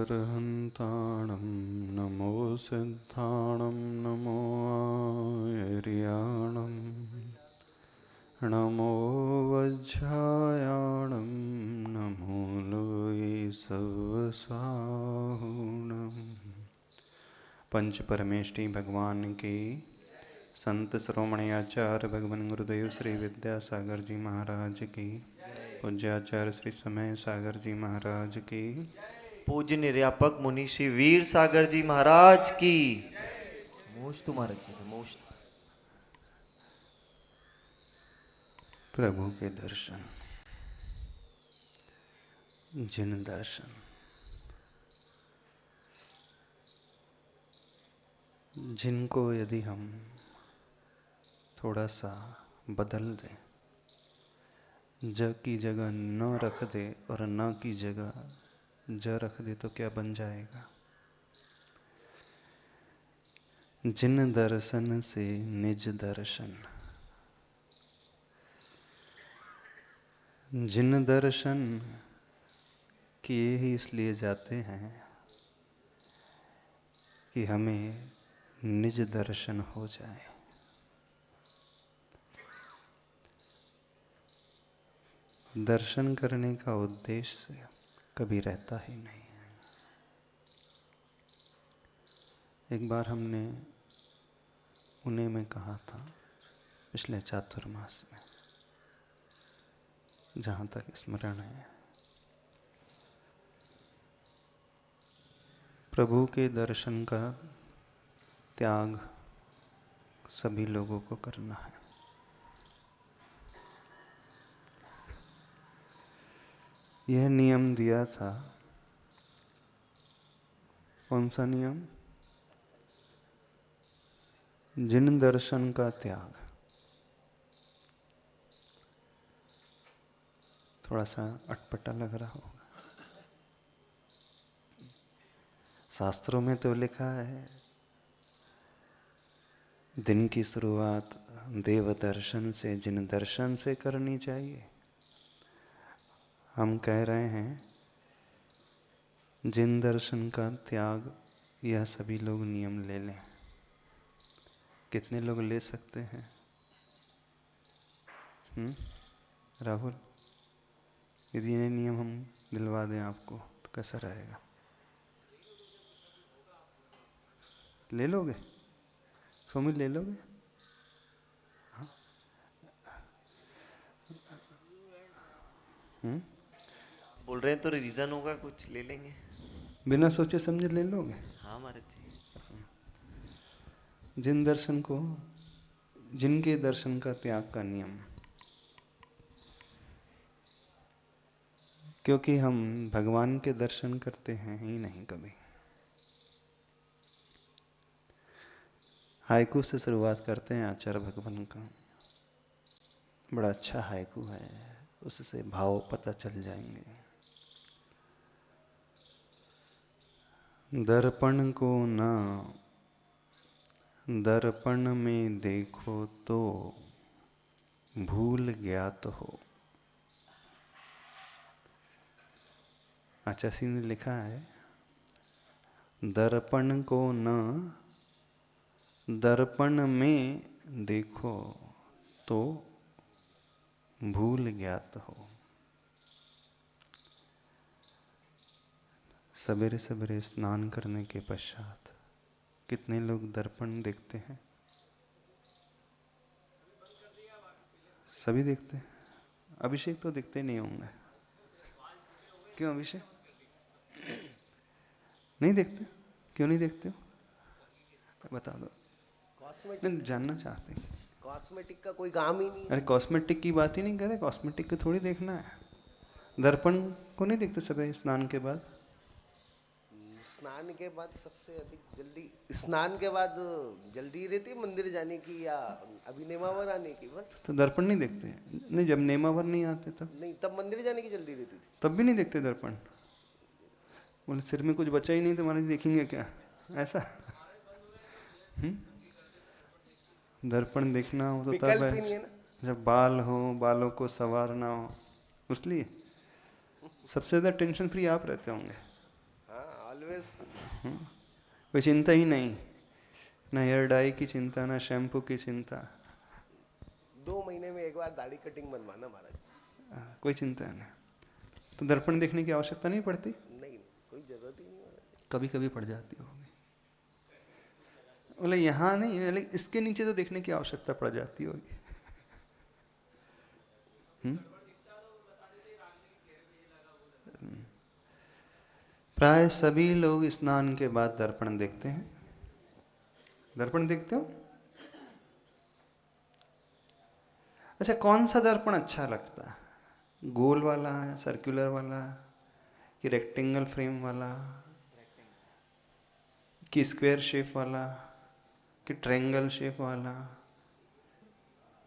अरहन्ताणं नमो सिद्धाणं नमो आर्याणं नमो वज्रायाणं नमो लोये सवसाहुणम्। पंच परमेष्टि भगवान के संत श्रोमणी आचार्य भगवान गुरुदेव श्री विद्यासागर जी महाराज की, पूज्याचार्य श्री समय सागर जी महाराज की, पूज्य निर्यापक मुनि श्री वीर सागर जी महाराज की। मोस्ट तुम्हारे मोस्ट। प्रभु के दर्शन, जिन दर्शन जिनको यदि हम थोड़ा सा बदल दें, ज की जगह न रख दे और न की जगह ज रख दे तो क्या बन जाएगा? जिन दर्शन से निज दर्शन, जिन दर्शन किए ही इसलिए जाते हैं कि हमें निज दर्शन हो जाए। दर्शन करने का उद्देश्य कभी रहता ही नहीं है। एक बार हमने पुणे में कहा था, पिछले चातुर्मास में, जहाँ तक स्मरण है, प्रभु के दर्शन का त्याग सभी लोगों को करना है। यह नियम दिया था। कौन सा नियम? जिन दर्शन का त्याग। थोड़ा सा अटपटा लग रहा होगा। शास्त्रों में तो लिखा है, दिन की शुरुआत देव दर्शन से, जिन दर्शन से करनी चाहिए। हम कह रहे हैं जिन दर्शन का त्याग, यह सभी लोग नियम ले लें। कितने लोग ले सकते हैं? राहुल, यदि ये नियम हम दिलवा दें आपको तो कैसा रहेगा? ले लोगे? सोमित ले लोगे? हाँ? बोल रहे हैं तो रीजन होगा, कुछ ले लेंगे। बिना सोचे समझे ले लोगे? हाँ महाराज जी। जिन दर्शन को, जिनके दर्शन का त्याग का नियम, क्योंकि हम भगवान के दर्शन करते हैं ही नहीं कभी। हाइकू से शुरुआत करते हैं आचार्य भगवान का। बड़ा अच्छा हाइकू है, उससे भाव पता चल जाएंगे। दर्पण को ना दर्पण में देखो तो भूल ज्ञात हो। आचार्य ने लिखा है, दर्पण को ना दर्पण में देखो तो भूल ज्ञात हो। सवेरे सवेरे स्नान करने के पश्चात कितने लोग दर्पण देखते हैं? सभी देखते हैं। अभिषेक तो दिखते नहीं होंगे। क्यों अभिषेक? नहीं देखते? क्यों नहीं देखते हो? बता दो। नहीं, जानना चाहते हैं। कॉस्मेटिक का कोई काम ही नहीं। अरे कॉस्मेटिक की बात ही नहीं कर रहे, कॉस्मेटिक को थोड़ी देखना है। दर्पण को नहीं देखते सवेरे स्नान के बाद? स्नान के बाद सबसे अधिक जल्दी, स्नान के बाद जल्दी रहती है मंदिर जाने की या अभी नेमावर आने की? बस। तो दर्पण नहीं देखते? नहीं, जब नेमावर नहीं आते तब? नहीं, तब मंदिर जाने की जल्दी रहती थी। तब भी नहीं देखते दर्पण? बोले सिर में कुछ बचा ही नहीं तो महाराज देखेंगे क्या? ऐसा? दर्पण देखना हो तो तब है जब बाल हो, बालों को संवारना हो, उसलिए सबसे ज़्यादा टेंशन फ्री आप रहते होंगे। हाँ, बस कोई चिंता ही नहीं, ना हेयर डाई की चिंता, ना शैम्पू की चिंता, 2 महीने में एक बार दाढ़ी कटिंग बनवाना महाराज। कोई चिंता नहीं। तो दर्पण देखने की आवश्यकता नहीं पड़ती? नहीं, कोई जरूरत ही नहीं महाराज। कभी कभी पड़ जाती होगी। बोले यहाँ नहीं, बोले इसके नीचे तो देखने की आवश्यकता पड़ जाती होगी। प्राय सभी लोग स्नान के बाद दर्पण देखते हैं। दर्पण देखते हो? अच्छा, कौन सा दर्पण अच्छा लगता है? गोल वाला, सर्कुलर वाला, कि रेक्टेंगल फ्रेम वाला, कि स्क्वायर शेप वाला, कि ट्रायंगल शेप वाला,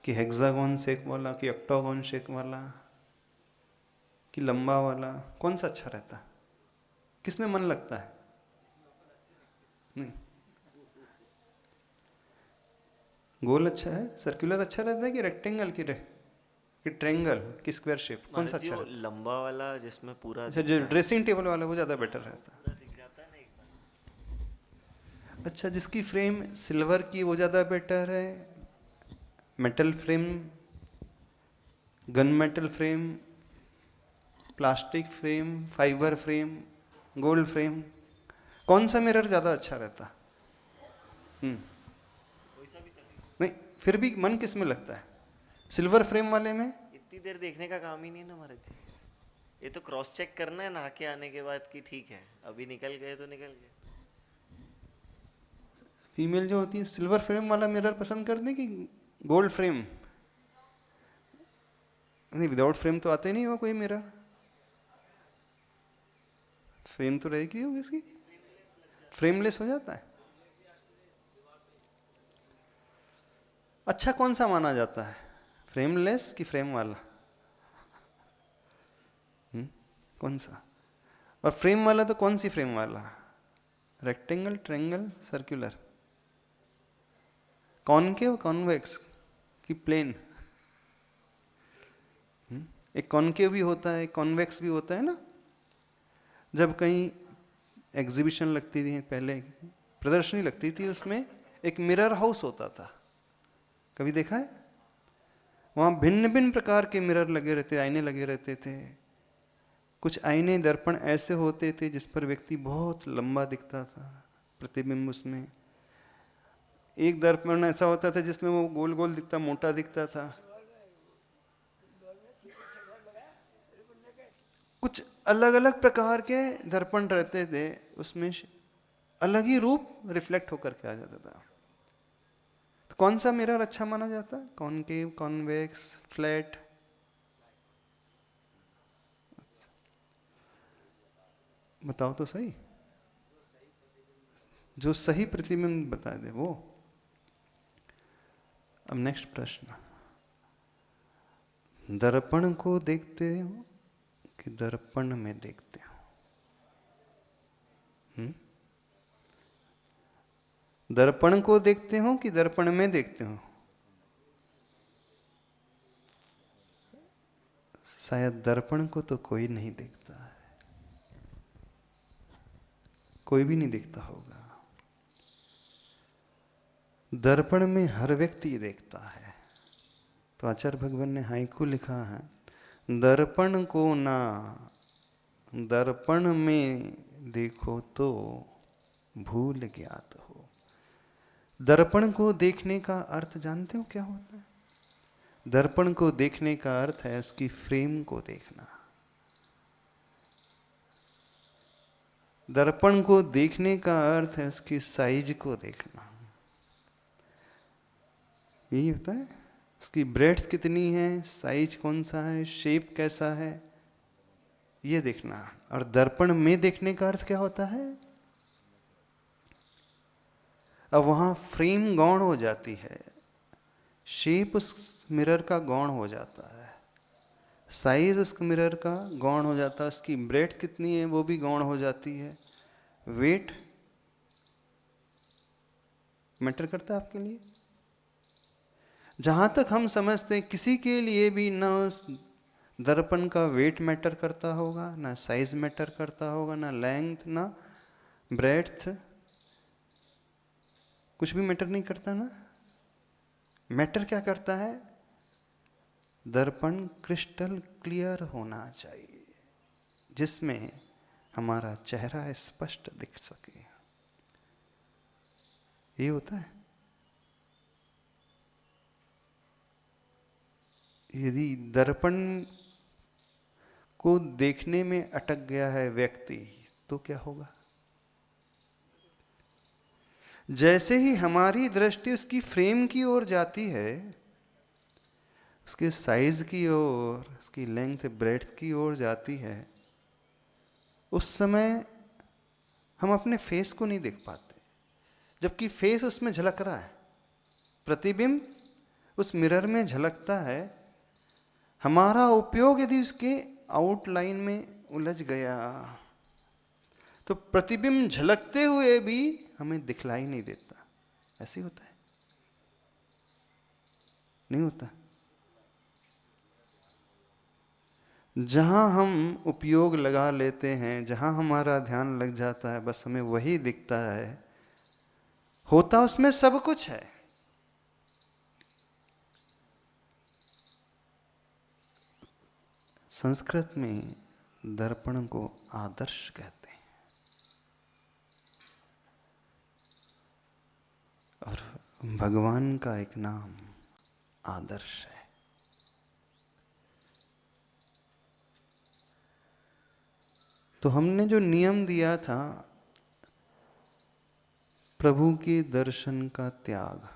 कि हेक्सागोन शेप वाला, कि ऑक्टागोन शेप वाला, कि लंबा वाला? कौन सा अच्छा रहता है? किसमें मन लगता है? नहीं, गोल अच्छा है, सर्कुलर अच्छा रहता है, कि रेक्टेंगल, कि ट्रायंगल, कि स्क्वायर शेप? कौन सा अच्छा रहता है? लंबा वाला जिसमें पूरा अच्छा, जो ड्रेसिंग टेबल वाला वो ज़्यादा बेटर रहता है। दिख जाता है ना एक बार। अच्छा, जिसकी फ्रेम सिल्वर की वो ज़्यादा बेटर है, metal frame, gun metal frame, plastic frame, fibre frame, gold frame? कौन सा मिरर ज़्यादा अच्छा रहता? नहीं, फिर भी मन किस में लगता है? सिल्वर फ्रेम वाले में? इतनी देर देखने का काम ही नहीं ना महाराज जी, ये तो क्रॉस चेक करना है नहा के आने के बाद कि ठीक है, अभी निकल गए तो निकल गए। फीमेल जो होती है सिल्वर फ्रेम वाला मिरर पसंद करते हैं कि गोल्ड फ्रेम? नहीं, विदाउट फ्रेम तो आते नहीं हो कोई मिरर। फ्रेम तो रहेगी होगी इसकी, फ्रेमलेस हो जाता है। अच्छा, कौन सा माना जाता है, फ्रेमलेस कि फ्रेम वाला? कौन सा? और फ्रेम वाला तो कौन सी फ्रेम वाला? Rectangle, triangle, circular, concave, convex कि प्लेन? एक कॉनकेव भी होता है, कॉन्वेक्स भी होता है ना। जब कहीं एग्जीबिशन लगती थी, पहले प्रदर्शनी लगती थी, उसमें एक मिरर हाउस होता था, कभी देखा है? वहाँ भिन्न भिन्न प्रकार के मिरर लगे रहते, आईने लगे रहते थे। कुछ आईने दर्पण ऐसे होते थे जिस पर व्यक्ति बहुत लंबा दिखता था, प्रतिबिंब उसमें। एक दर्पण ऐसा होता था जिसमें वो गोल गोल दिखता, मोटा दिखता था। कुछ अलग अलग प्रकार के दर्पण रहते थे, उसमें अलग ही रूप रिफ्लेक्ट होकर के आ जाता था। तो कौन सा मिरर अच्छा माना जाता है? Concave, convex, flat? बताओ तो सही, जो सही प्रतिबिंब बता दे वो। अब नेक्स्ट प्रश्न, दर्पण को देखते हो कि दर्पण में देखते हो? दर्पण को देखते हो कि दर्पण में देखते हो? शायद दर्पण को तो कोई नहीं देखता है, कोई भी नहीं देखता होगा। दर्पण में हर व्यक्ति देखता है। तो आचार्य भगवान ने हाइकू लिखा है, दर्पण को ना दर्पण में देखो तो भूल ज्ञात हो। दर्पण को देखने का अर्थ जानते हो क्या होता है? दर्पण को देखने का अर्थ है उसकी फ्रेम को देखना। दर्पण को देखने का अर्थ है उसकी साइज को देखना। यही होता है, उसकी ब्रेड्थ कितनी है, साइज कौन सा है, शेप कैसा है, ये देखना। और दर्पण में देखने का अर्थ क्या होता है? अब वहां फ्रेम गौण हो जाती है, शेप उस मिरर का गौण हो जाता है, साइज उस मिरर का गौण हो जाता है, उसकी ब्रेड्थ कितनी है वो भी गौण हो जाती है, वेट मैटर करता है आपके लिए। जहां तक हम समझते हैं किसी के लिए भी ना उस दर्पण का वेट मैटर करता होगा, ना साइज मैटर करता होगा, ना लेंथ, ना ब्रेड्थ कुछ भी मैटर नहीं करता ना। मैटर क्या करता है? दर्पण क्रिस्टल क्लियर होना चाहिए, जिसमें हमारा चेहरा स्पष्ट दिख सके। ये होता है। यदि दर्पण को देखने में अटक गया है व्यक्ति, तो क्या होगा? जैसे ही हमारी दृष्टि उसकी फ्रेम की ओर जाती है, उसके साइज की ओर, उसकी लेंथ ब्रेड्थ की ओर जाती है, उस समय हम अपने फेस को नहीं देख पाते, जबकि फेस उसमें झलक रहा है। प्रतिबिंब उस मिरर में झलकता है। हमारा उपयोग यदि उसके आउटलाइन में उलझ गया, तो प्रतिबिंब झलकते हुए भी हमें दिखलाई नहीं देता। ऐसे ही होता है? नहीं होता? जहां हम उपयोग लगा लेते हैं, जहां हमारा ध्यान लग जाता है, बस हमें वही दिखता है। होता उसमें सब कुछ है। संस्कृत में दर्पण को आदर्श कहते हैं, और भगवान का एक नाम आदर्श है। तो हमने जो नियम दिया था, प्रभु के दर्शन का त्याग,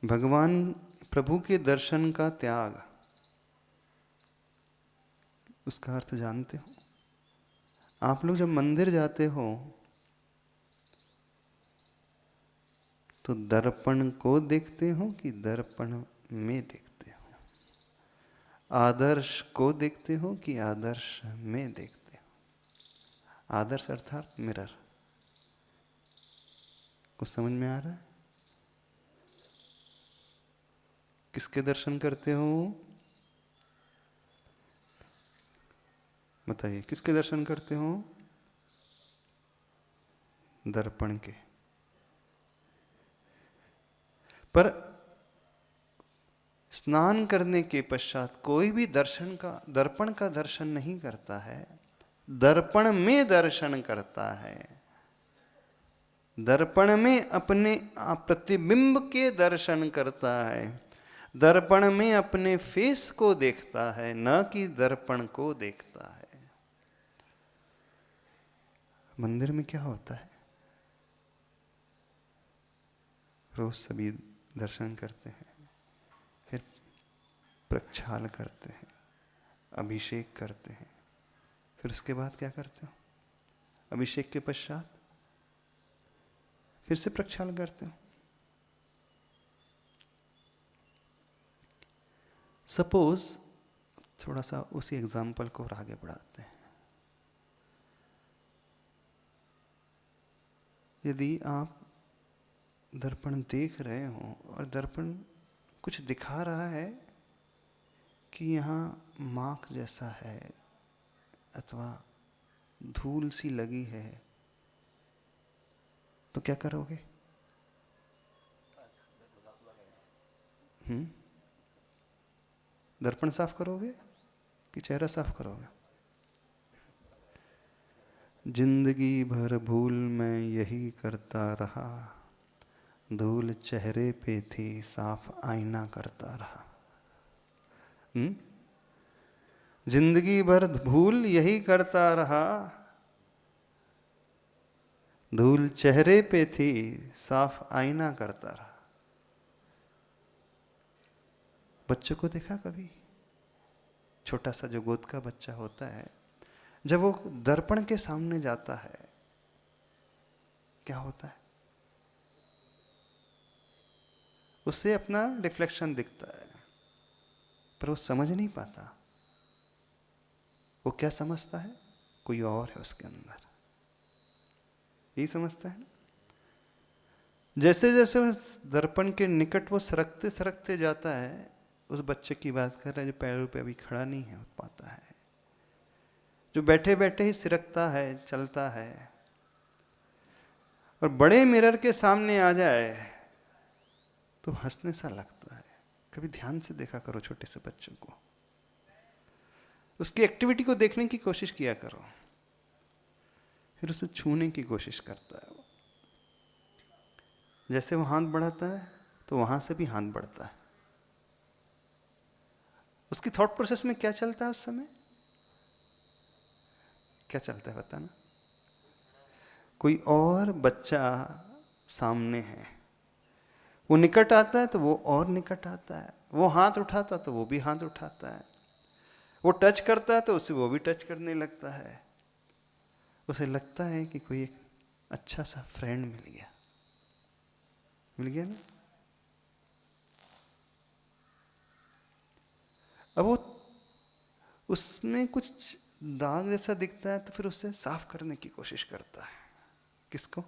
भगवान प्रभु के दर्शन का त्याग, उसका अर्थ जानते हो? आप लोग जब मंदिर जाते हो तो दर्पण को देखते हो कि दर्पण में देखते हो? आदर्श को देखते हो कि आदर्श में देखते हो? आदर्श अर्थात मिरर। कुछ समझ में आ रहा है? किसके दर्शन करते हो? बताइए, किसके दर्शन करते हो? दर्पण के। पर स्नान करने के पश्चात कोई भी दर्पण का दर्शन नहीं करता है, दर्पण में दर्शन करता है। दर्पण में अपने प्रतिबिंब के दर्शन करता है। दर्पण में अपने फेस को देखता है, न कि दर्पण को देखता है। मंदिर में क्या होता है? रोज सभी दर्शन करते हैं, फिर प्रक्षाल करते हैं, अभिषेक करते हैं, फिर उसके बाद क्या करते हो? अभिषेक के पश्चात फिर से प्रक्षाल करते हो। सपोज थोड़ा सा उसी एग्जाम्पल को और आगे बढ़ाते हैं। यदि आप दर्पण देख रहे हो और दर्पण कुछ दिखा रहा है कि यहाँ मार्क जैसा है अथवा धूल सी लगी है, तो क्या करोगे? दर्पण साफ करोगे कि चेहरा साफ करोगे? जिंदगी भर भूल मैं यही करता रहा, धूल चेहरे पे थी साफ आईना करता रहा। जिंदगी भर भूल यही करता रहा, धूल चेहरे पे थी साफ आईना करता रहा। बच्चों को देखा कभी? छोटा सा जो गोद का बच्चा होता है, जब वो दर्पण के सामने जाता है, क्या होता है? उससे अपना रिफ्लेक्शन दिखता है, पर वो समझ नहीं पाता। वो क्या समझता है? कोई और है उसके अंदर, यही समझता है ना। जैसे जैसे उस दर्पण के निकट वो सरकते सरकते जाता है, उस बच्चे की बात कर रहे हैं जो पैरों पे अभी खड़ा नहीं है पाता है, जो बैठे बैठे ही सिरकता है, चलता है, और बड़े मिरर के सामने आ जाए तो हंसने सा लगता है। कभी ध्यान से देखा करो छोटे से बच्चों को, उसकी एक्टिविटी को देखने की कोशिश किया करो, फिर उसे छूने की कोशिश करता है वो। जैसे वो हाथ बढ़ाता है तो वहां से भी हाथ बढ़ता है। उसकी थॉट प्रोसेस में क्या चलता है उस समय? क्या चलता है बताना? कोई और बच्चा सामने है, वो निकट आता है तो वो और निकट आता है, वो हाथ उठाता तो वो भी हाथ उठाता है, वो टच करता है तो उसे वो भी टच करने लगता है। उसे लगता है कि कोई एक अच्छा सा फ्रेंड मिल गया ना। अब वो उसमें कुछ दाग जैसा दिखता है तो फिर उसे साफ करने की कोशिश करता है। किसको?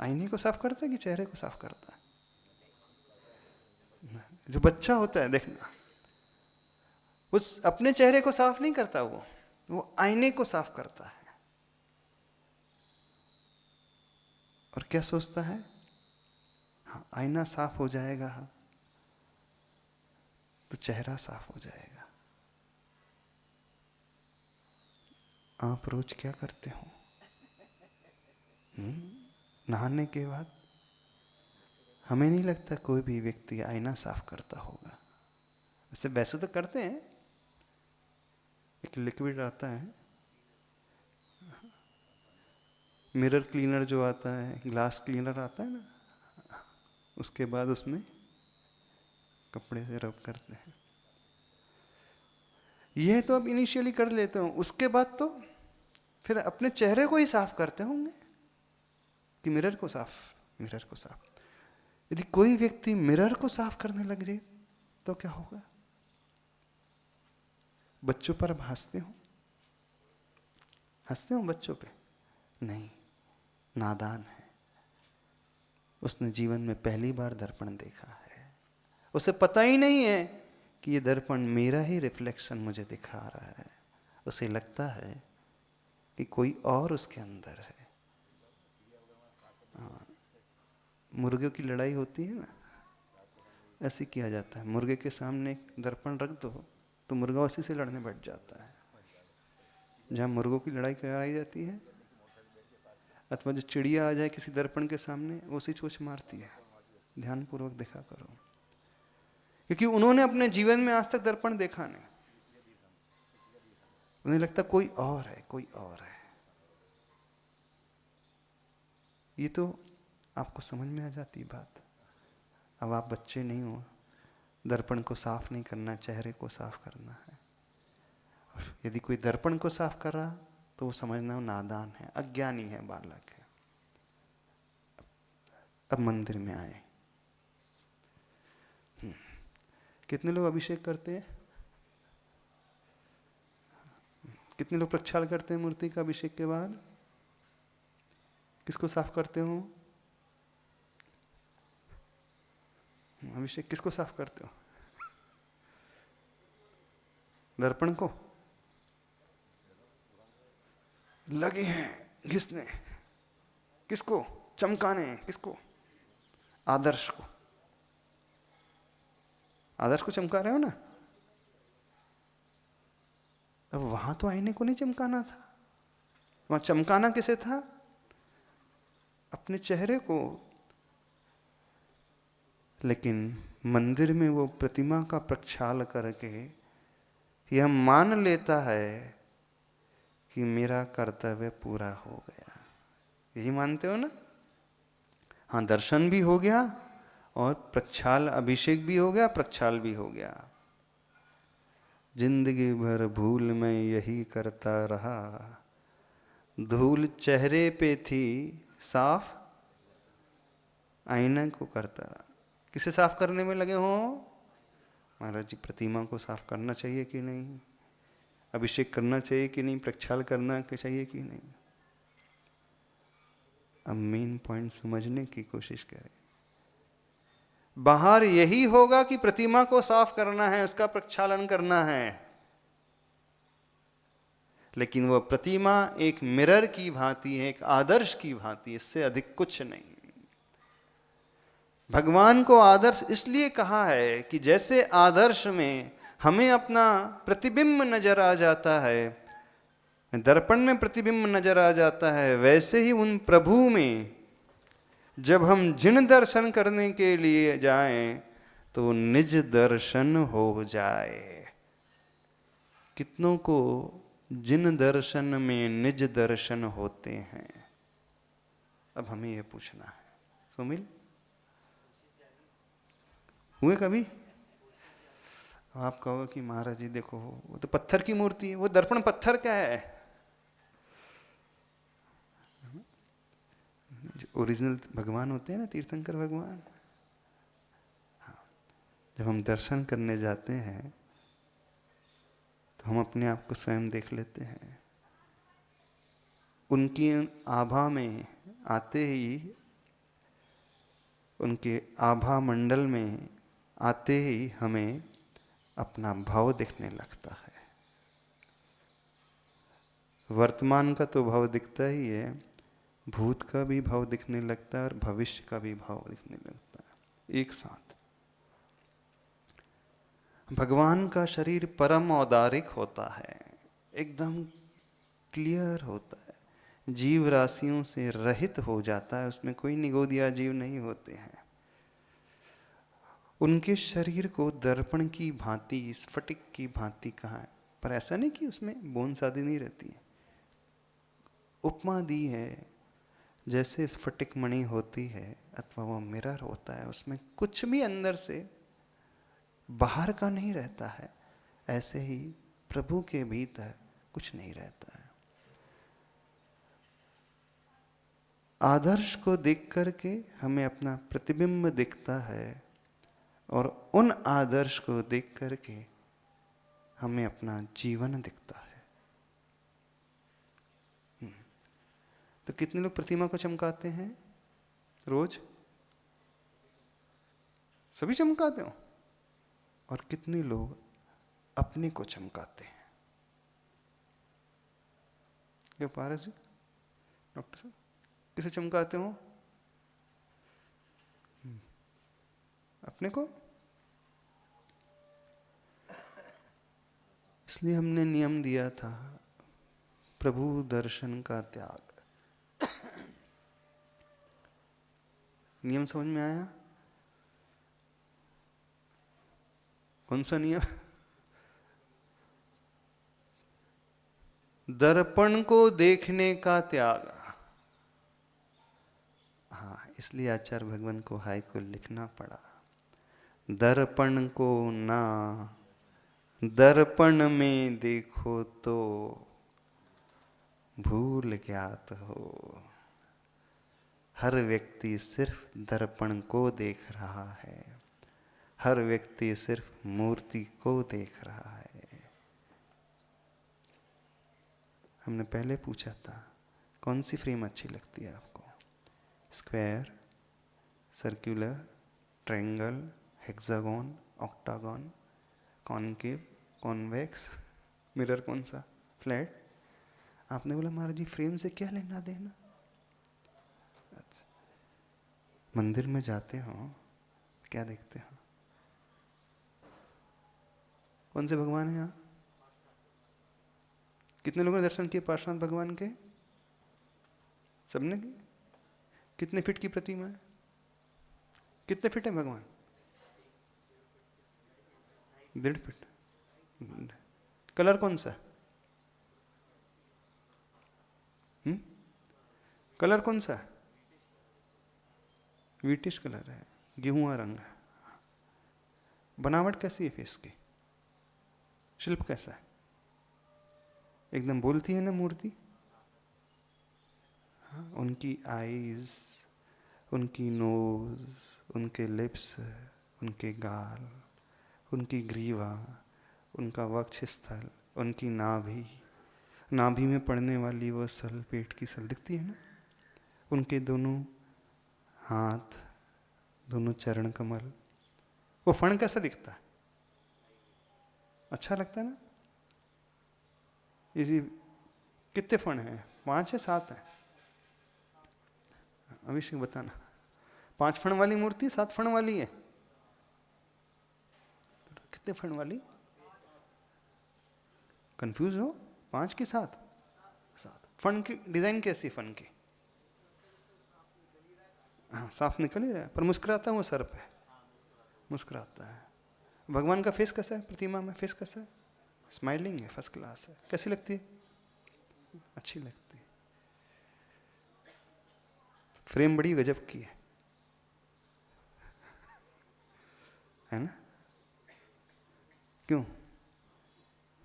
आईने को साफ करता है कि चेहरे को साफ करता है? जो बच्चा होता है देखना, उस अपने चेहरे को साफ नहीं करता, वो आईने को साफ करता है। और क्या सोचता है? हाँ, आईना साफ हो जाएगा तो चेहरा साफ हो जाएगा। आप रोज क्या करते हो? नहाने के बाद हमें नहीं लगता कोई भी व्यक्ति आईना साफ करता होगा। वैसे तो करते हैं, एक लिक्विड आता है, मिरर क्लीनर जो आता है, ग्लास क्लीनर आता है ना, उसके बाद उसमें कपड़े से रब करते हैं। यह तो अब इनिशियली कर लेते हो, उसके बाद तो फिर अपने चेहरे को ही साफ करते होंगे कि मिरर को साफ। यदि कोई व्यक्ति मिरर को साफ करने लग जाए तो क्या होगा? बच्चों पर अब हंसते हो बच्चों पे? नहीं, नादान है। उसने जीवन में पहली बार दर्पण देखा है, उसे पता ही नहीं है कि ये दर्पण मेरा ही रिफ्लेक्शन मुझे दिखा रहा है। उसे लगता है कि कोई और उसके अंदर है। मुर्गे की लड़ाई होती है ना, ऐसे किया जाता है। मुर्गे के सामने दर्पण रख दो तो मुर्गा उसी से लड़ने बैठ जाता है। जहाँ मुर्गों की लड़ाई कराई जाती है, अथवा जो चिड़िया आ जाए किसी दर्पण के सामने, वो उसी चोंच मारती है। ध्यानपूर्वक देखा करो, क्योंकि उन्होंने अपने जीवन में आज तक दर्पण देखा नहीं। उन्हें लगता कोई और है। ये तो आपको समझ में आ जाती बात। अब आप बच्चे नहीं हो, दर्पण को साफ नहीं करना, चेहरे को साफ करना है। यदि कोई दर्पण को साफ कर रहा तो वो समझना नादान है, अज्ञानी है, बालक है। अब मंदिर में आए। कितने लोग अभिषेक करते हैं? कितने लोग प्रक्षाल करते हैं मूर्ति का अभिषेक के बाद? किसको साफ करते हो? अभिषेक किसको साफ करते हो? दर्पण को लगे हैं घिसने। किसको? चमकाने। किसको? आदर्श को। आदर्श को चमका रहे हो ना। अब वहां तो आईने को नहीं चमकाना था, वहां चमकाना किसे था? अपने चेहरे को। लेकिन मंदिर में वो प्रतिमा का प्रक्षाल करके यह मान लेता है कि मेरा कर्तव्य पूरा हो गया। यही मानते हो ना? हाँ, दर्शन भी हो गया और प्रक्षाल, अभिषेक भी हो गया, प्रक्षाल भी हो गया। जिंदगी भर भूल मैं यही करता रहा, धूल चेहरे पे थी साफ, आईना को करता रहा। किसे साफ करने में लगे हो? महाराज जी, प्रतिमा को साफ करना चाहिए कि नहीं? अभिषेक करना चाहिए कि नहीं? प्रक्षाल करना चाहिए कि नहीं? अब मेन पॉइंट समझने की कोशिश करें। बाहर यही होगा कि प्रतिमा को साफ करना है, उसका प्रक्षालन करना है। लेकिन वह प्रतिमा एक मिरर की भांति है, एक आदर्श की भांति, इससे अधिक कुछ नहीं। भगवान को आदर्श इसलिए कहा है कि जैसे आदर्श में हमें अपना प्रतिबिंब नजर आ जाता है, दर्पण में प्रतिबिंब नजर आ जाता है, वैसे ही उन प्रभु में जब हम जिन दर्शन करने के लिए जाएं तो निज दर्शन हो जाए। कितनों को जिन दर्शन में निज दर्शन होते हैं, अब हमें यह पूछना है। सुमिल हुए कभी? आप कहो कि महाराज जी देखो वो तो पत्थर की मूर्ति है, वो दर्पण पत्थर का है। जो ओरिजिनल भगवान होते हैं ना, तीर्थंकर भगवान, हाँ, जब हम दर्शन करने जाते हैं तो हम अपने आप को स्वयं देख लेते हैं। उनकी आभा में आते ही, उनके आभा मंडल में आते ही हमें अपना भाव दिखने लगता है। वर्तमान का तो भाव दिखता ही है, भूत का भी भाव दिखने लगता है और भविष्य का भी भाव दिखने लगता है एक साथ। भगवान का शरीर परम औदारिक होता है, एकदम क्लियर होता है, जीव राशियों से रहित हो जाता है, उसमें कोई निगोदिया जीव नहीं होते हैं। उनके शरीर को दर्पण की भांति, स्फटिक की भांति कहा है, पर ऐसा नहीं कि उसमें बोन्स आदि नहीं रहती है। उपमा दी है, जैसे स्फटिक मणि होती है अथवा वो मिरर होता है, उसमें कुछ भी अंदर से बाहर का नहीं रहता है, ऐसे ही प्रभु के भीतर कुछ नहीं रहता है। आदर्श को देख करके हमें अपना प्रतिबिंब दिखता है और उन आदर्श को देख करके हमें अपना जीवन दिखता है। तो कितने लोग प्रतिमा को चमकाते हैं रोज? सभी चमकाते हो? और कितने लोग अपने को चमकाते हैं? क्या पारस जी, डॉक्टर साहब, किसे चमकाते हो? अपने को। इसलिए हमने नियम दिया था, प्रभु दर्शन का त्याग। नियम समझ में आया? कौन सा नियम? दर्पण को देखने का त्याग। हाँ, इसलिए आचार्य भगवान को हाय को लिखना पड़ा, दर्पण को ना दर्पण में देखो तो भूल ज्ञात हो। हर व्यक्ति सिर्फ दर्पण को देख रहा है, हर व्यक्ति सिर्फ मूर्ति को देख रहा है। हमने पहले पूछा था कौन सी फ्रेम अच्छी लगती है आपको? Square, circular, triangle, hexagon, octagon, concave, convex, mirror कौन सा, फ्लैट? आपने बोला महाराज जी फ्रेम से क्या लेना देना। अच्छा, मंदिर में जाते हो क्या देखते हो? कौन से भगवान हैं यहाँ? कितने लोगों ने दर्शन किए पार्श्वनाथ भगवान के? सबने किए? कितने फीट की प्रतिमा है? कितने फीट है भगवान? 1.5 फीट। कलर कौन सा? कलर कौन सा है? व्हीटिश कलर है, गेहुआ रंग है। बनावट कैसी है फेस की? शिल्प कैसा है? एकदम बोलती है ना मूर्ति। हाँ, उनकी आईज, उनकी नोज, उनके लिप्स, उनके गाल, उनकी ग्रीवा, उनका वक्षस्थल, उनकी नाभि, नाभि में पड़ने वाली वो सल, पेट की सल दिखती है ना, उनके दोनों हाथ, दोनों चरण कमल, वो फण कैसा दिखता है? अच्छा लगता है ना? इसी कितने फण हैं? 5 है 7 है? अभिषेक बताना। 5 फण वाली मूर्ति 7 फण वाली है? कितने फण वाली? कंफ्यूज हो? 5 की 7? 7 फण की डिजाइन कैसी? फण की हाँ साफ निकल ही रहा है, पर मुस्कुराता है वो सर पे, मुस्कुराता है। भगवान का फेस कैसा है? प्रतिमा में फेस कैसा है? स्माइलिंग है, फर्स्ट क्लास है। कैसी लगती है? अच्छी लगती है। फ्रेम बड़ी गजब की है ना? क्यों?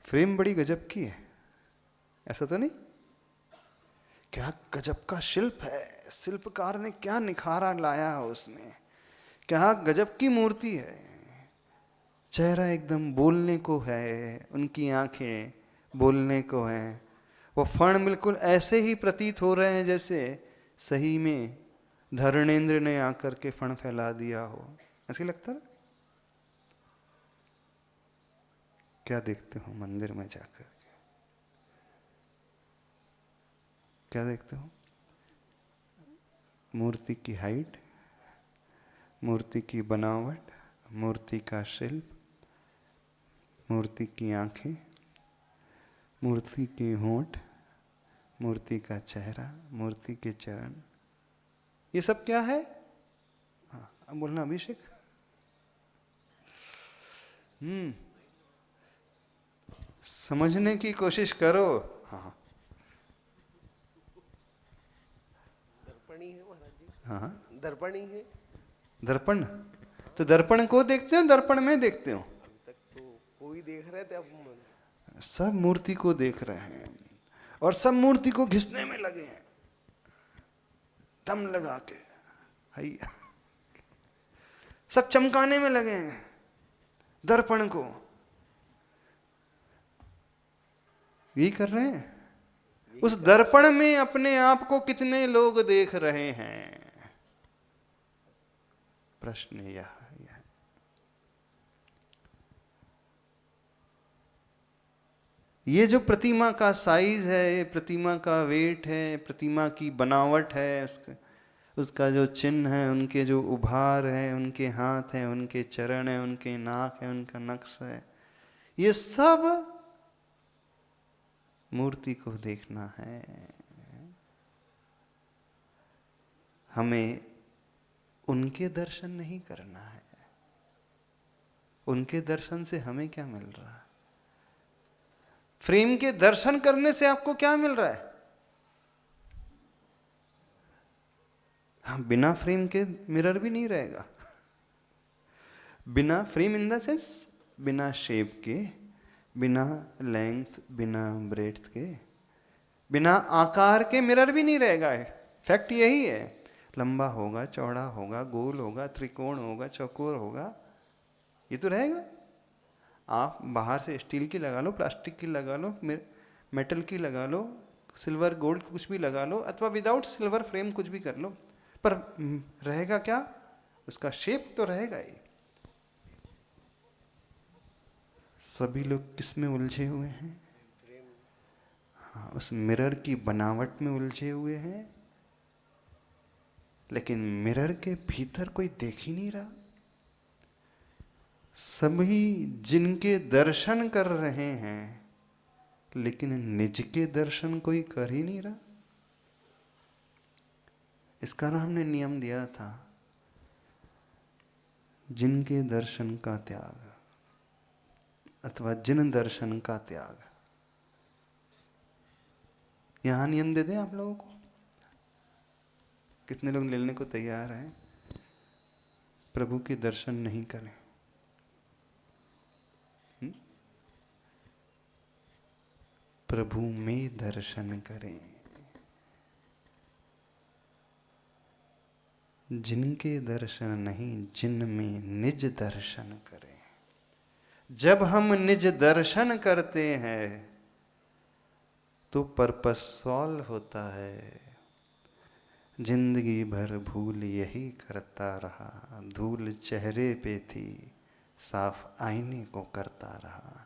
फ्रेम बड़ी गजब की है, ऐसा तो नहीं? क्या गजब का शिल्प है, शिल्पकार ने क्या निखारा लाया है उसमें, क्या गजब की मूर्ति है। चेहरा एकदम बोलने को है, उनकी आंखें बोलने को हैं। वो फण बिल्कुल ऐसे ही प्रतीत हो रहे हैं जैसे सही में धरणेंद्र ने आकर के फण फैला दिया हो, ऐसे लगता है। क्या देखते हो मंदिर में जाकर के? क्या देखते हो? मूर्ति की हाइट, मूर्ति की बनावट, मूर्ति का शिल्प, मूर्ति की आंखें, मूर्ति के होंठ, मूर्ति का चेहरा, मूर्ति के चरण, ये सब क्या है? हाँ अब बोलना अभिषेक। समझने की कोशिश करो। हाँ दर्पण ही है महाराज जी। हाँ दर्पण ही है। दर्पण, तो दर्पण को देखते हो, दर्पण में देखते हो? अभी तक तो कोई देख रहे थे, अब सब मूर्ति को देख रहे हैं और सब मूर्ति को घिसने में लगे हैं, दम लगा के। हैया सब चमकाने में लगे हैं दर्पण को। यही कर रहे हैं। उस दर्पण में अपने आप को कितने लोग देख रहे हैं? प्रश्न यह है। ये जो प्रतिमा का साइज है, प्रतिमा का वेट है, प्रतिमा की बनावट है, उसका जो चिन्ह है, उनके जो उभार है, उनके हाथ हैं, उनके चरण हैं, उनके नाक है, उनका नक्श है, ये सब मूर्ति को देखना है। हमें उनके दर्शन नहीं करना है। उनके दर्शन से हमें क्या मिल रहा है? फ्रेम के दर्शन करने से आपको क्या मिल रहा है? हाँ, बिना फ्रेम के मिरर भी नहीं रहेगा। बिना फ्रेम इन द सेंस बिना शेप के, बिना लेंथ, बिना ब्रेड्थ के, बिना आकार के मिरर भी नहीं रहेगा। फैक्ट यही है। लंबा होगा, चौड़ा होगा, गोल होगा, त्रिकोण होगा, चौकोर होगा, ये तो रहेगा। आप बाहर से स्टील की लगा लो, प्लास्टिक की लगा लो, मेटल की लगा लो, सिल्वर गोल्ड कुछ भी लगा लो, अथवा विदाउट सिल्वर फ्रेम कुछ भी कर लो, पर रहेगा क्या? उसका शेप तो रहेगा ही। सभी लोग किस में उलझे हुए हैं? हाँ, उस मिरर की बनावट में उलझे हुए हैं, लेकिन मिरर के भीतर कोई देख ही नहीं रहा। सभी जिनके दर्शन कर रहे हैं, लेकिन निज के दर्शन कोई कर ही नहीं रहा। इस कारण हमने नियम दिया था, जिनके दर्शन का त्याग अथवा जिन दर्शन का त्याग। यहां नियम दे दें आप लोगों को? कितने लोग लेने को तैयार हैं? प्रभु के दर्शन नहीं करें। प्रभु में दर्शन करें। जिनके दर्शन नहीं, जिनमें निज दर्शन करें। जब हम निज दर्शन करते हैं तो पर्पस सॉल्व होता है। जिंदगी भर भूल यही करता रहा, धूल चेहरे पे थी, साफ आईने को करता रहा।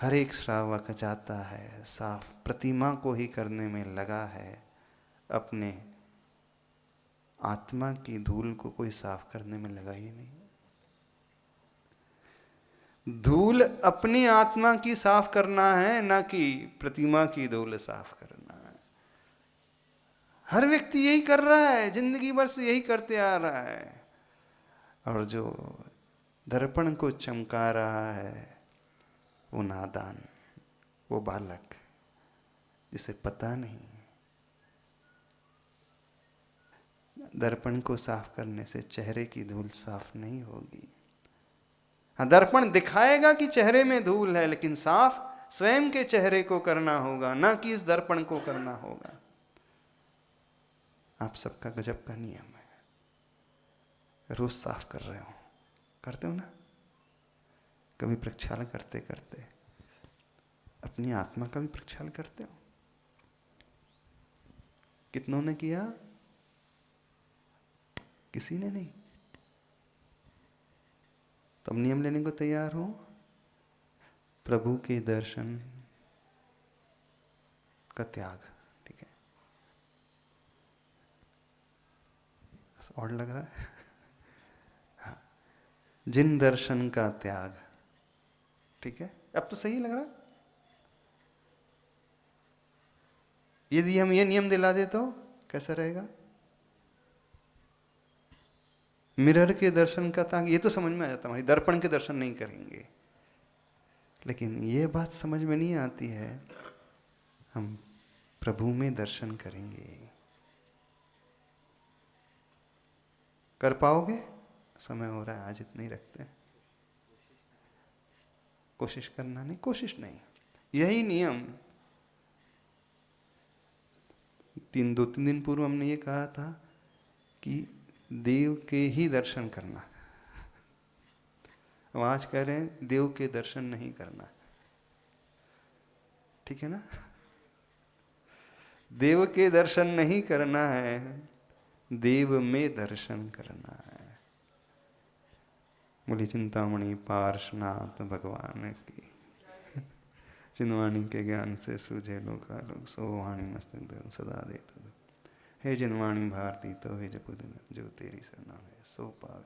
हर एक श्रावक जाता है साफ प्रतिमा को ही करने में लगा है, अपने आत्मा की धूल को कोई साफ करने में लगा ही नहीं। धूल अपनी आत्मा की साफ करना है, ना कि प्रतिमा की धूल साफ करना है। हर व्यक्ति यही कर रहा है, जिंदगी भर से यही करते आ रहा है। और जो दर्पण को चमका रहा है वो नादान, वो बालक जिसे पता नहीं। दर्पण को साफ करने से चेहरे की धूल साफ नहीं होगी। हाँ, दर्पण दिखाएगा कि चेहरे में धूल है, लेकिन साफ स्वयं के चेहरे को करना होगा, ना कि इस दर्पण को करना होगा। आप सबका गजब का नियम है। रोज साफ कर रहे हो, करते हो ना? कभी प्रक्षालन करते करते अपनी आत्मा का भी प्रक्षालन करते हो? कितनों ने किया? किसी ने नहीं। तुम नियम लेने को तैयार हो? प्रभु के दर्शन का त्याग, ठीक है? और लग रहा है? हाँ। जिन दर्शन का त्याग, ठीक है? अब तो सही लग रहा है। यदि हम ये नियम दिला दे तो कैसा रहेगा? मिरर के दर्शन का त्याग, ये तो समझ में आ जाता, हमारी दर्पण के दर्शन नहीं करेंगे। लेकिन ये बात समझ में नहीं आती है, हम प्रभु में दर्शन करेंगे। कर पाओगे? समय हो रहा है, आज इतना ही रखते हैं। कोशिश करना नहीं, कोशिश नहीं, यही नियम 2-3 दिन पूर्व हमने ये कहा था कि देव के ही दर्शन करना। अब आज कह रहे हैं देव के दर्शन नहीं करना, ठीक है ना? देव के दर्शन नहीं करना है, देव में दर्शन करना है। बोली चिंतामणि पार्श्वनाथ भगवान की। जिनवाणी के ज्ञान से सूझे लोकालोक, सो वाणी मस्तक सदा देता। हे जिनवाणी भारती तो हे जपुदिन, जो तेरी शरणा है सो पार।